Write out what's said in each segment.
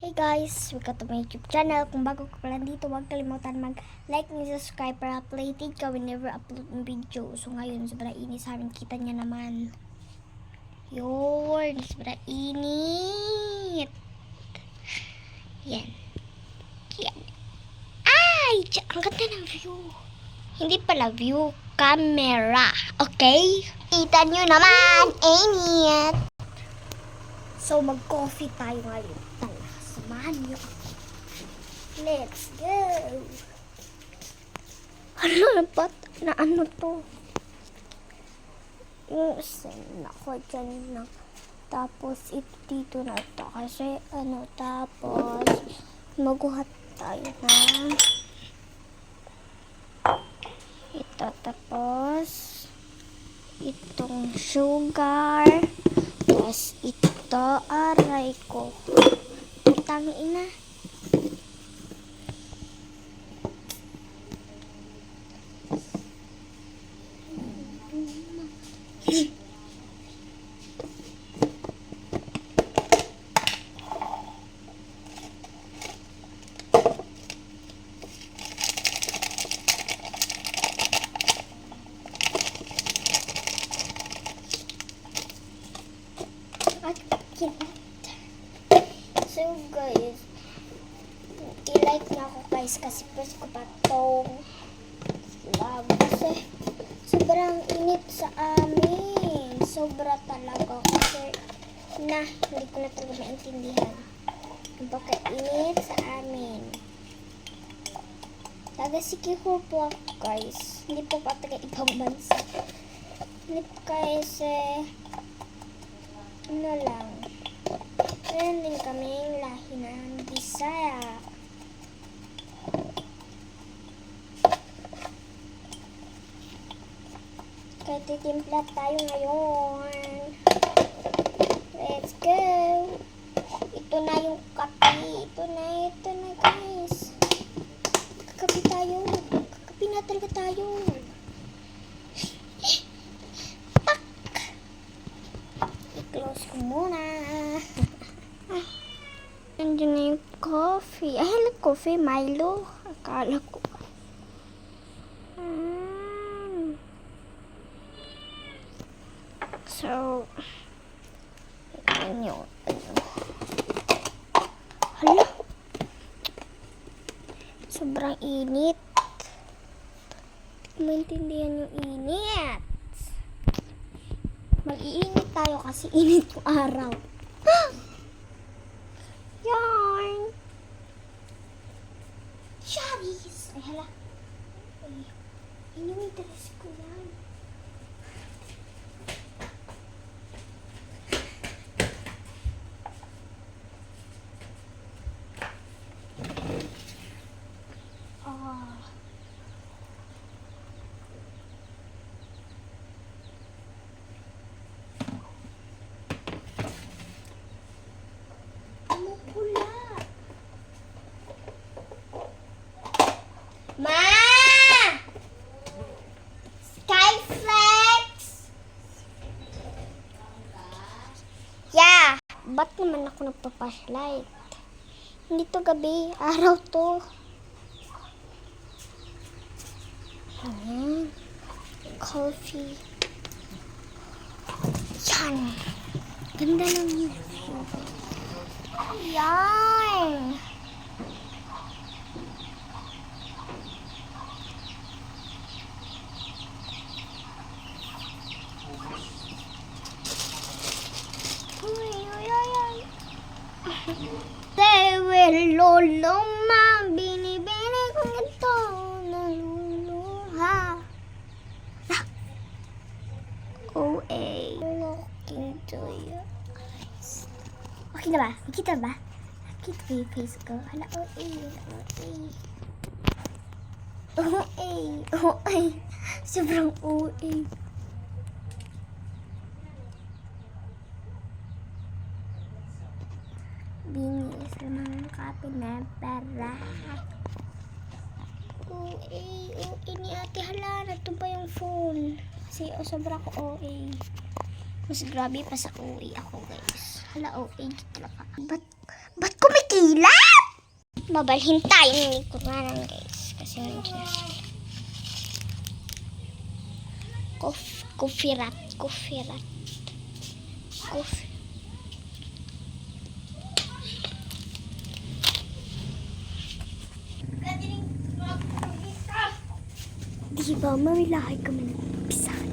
Hey guys, welcome to my YouTube channel. Kung bago ka pa lang dito, huwag kalimutan mag-like and subscribe para updated ka whenever upload ng video. So ngayon, sobrang init sa amin. Kita niya naman. Yun, sobrang init. Yan. Yan. Ay! Ang ganda ng view. Hindi pala view, camera. Okay? Kita nyo naman, init. So mag-coffee tayo ngayon. Samahan niyo ako. Let's go! Na ano to? Yung sen ako dyan na. Tapos ito dito na ito. Kasi tapos maguhat tayo na. Ito tapos itong sugar. Tapos ito aray ko. Tangina. So guys, i-like na ako guys kasi first ko pa itong vlog kasi sobrang init sa amin. Sobra talaga kasi hindi ko na talaga maintindihan ang pagkainit sa amin. Taga Sikihor po ako guys. Hindi po pa taga ibang bansa. Hindi po kasi lang. Meron din kaming lahi ng Bisaya. Kaya titimpla tayo ngayon. Let's go! Ito na yung kape. Ito na guys. Kakape tayo. Kakape na talaga tayo. Pak! I-close ko muna. Nandiyan na yung coffee. Ay, coffee, Milo. Akala ko. So, ito hala. Sobrang init. Hindi ko maintindihan yung init. Mag-iinit tayo kasi init yung araw. Yarn. Charis. Ay, hala. Ay, yun yung interest ko yan. Ma! Skyflex! Yeah! Ba't naman ako nagpa-flashlight? Hindi to gabi. Araw to. Ayan. Coffee. Yan. Ganda lang yun. Yan. Lolo ma, binibini kong ito naluluha. OA. Looking to you. Okay na ba? Nakita ba? Nakita ko yung face ko. Hala, OA. OA. Sobrang OA. Binis naman kape na para. OA ni ate. Hala, nato ba yung phone? Kasi sobrang ko OA. Mas grabe pa sa OA ako, guys. Hala, OA talaga. Ba't kumikilat? Mabalhin tayo ni Kuranan, guys. Kasi walang kinasal. Kufirat. Diba, mamilahay kami ng pisahan.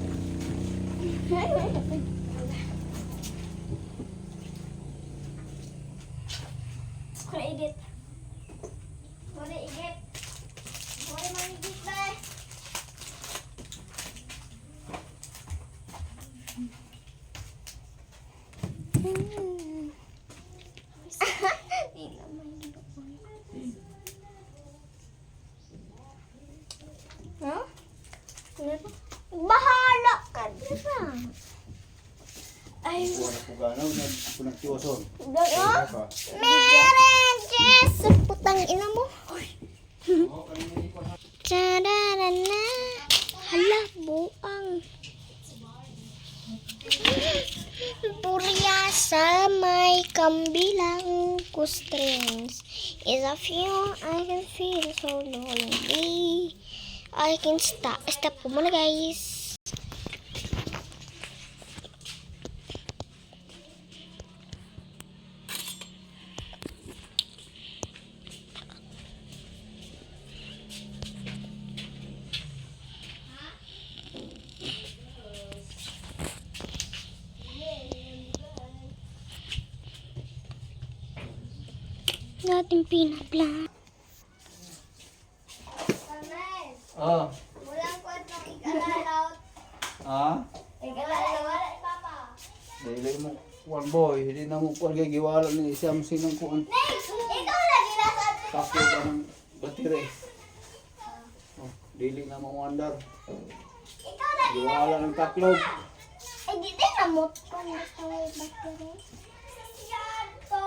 Wala igit. Wala manigit ba? Huh? Bahala ka dira. Ay, Wala po ganaw, nagpunagtiwason. gano'n? Meron, Jess! Putang ina mo. Tadadana. Hala, buang. Purya sa may kambilang kustrings. Is a few I can feel so lonely. I can stop ko muna, guys. Natin pinaplan. Ah, Walang kwentang ikalalaw. ah? Ikalalaw, wala papa. Dili mo kuan boy, hindi na mo kuan kay giwala ni siyam sinong kuan. Next! Ikaw lagi nasa... Taklo ka ng batire. Oh, dili na mo wandar. Ikaw lagi Giwala ng taklog. Ay, di din na mo. Kung gusto mo yung battery. Yan to.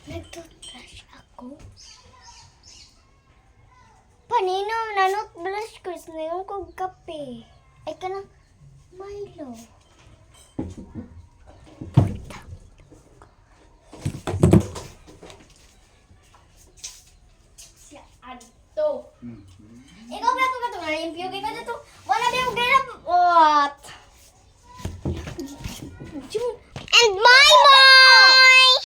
Nagtutrush ako. Panino, nanot brush ko. Snayon ko kape. Ay ka ng Milo. Si Adto. Ikaw ba ito ka ito? Nalimpyo ka ito? Wala ba yung ganap? What? And ma!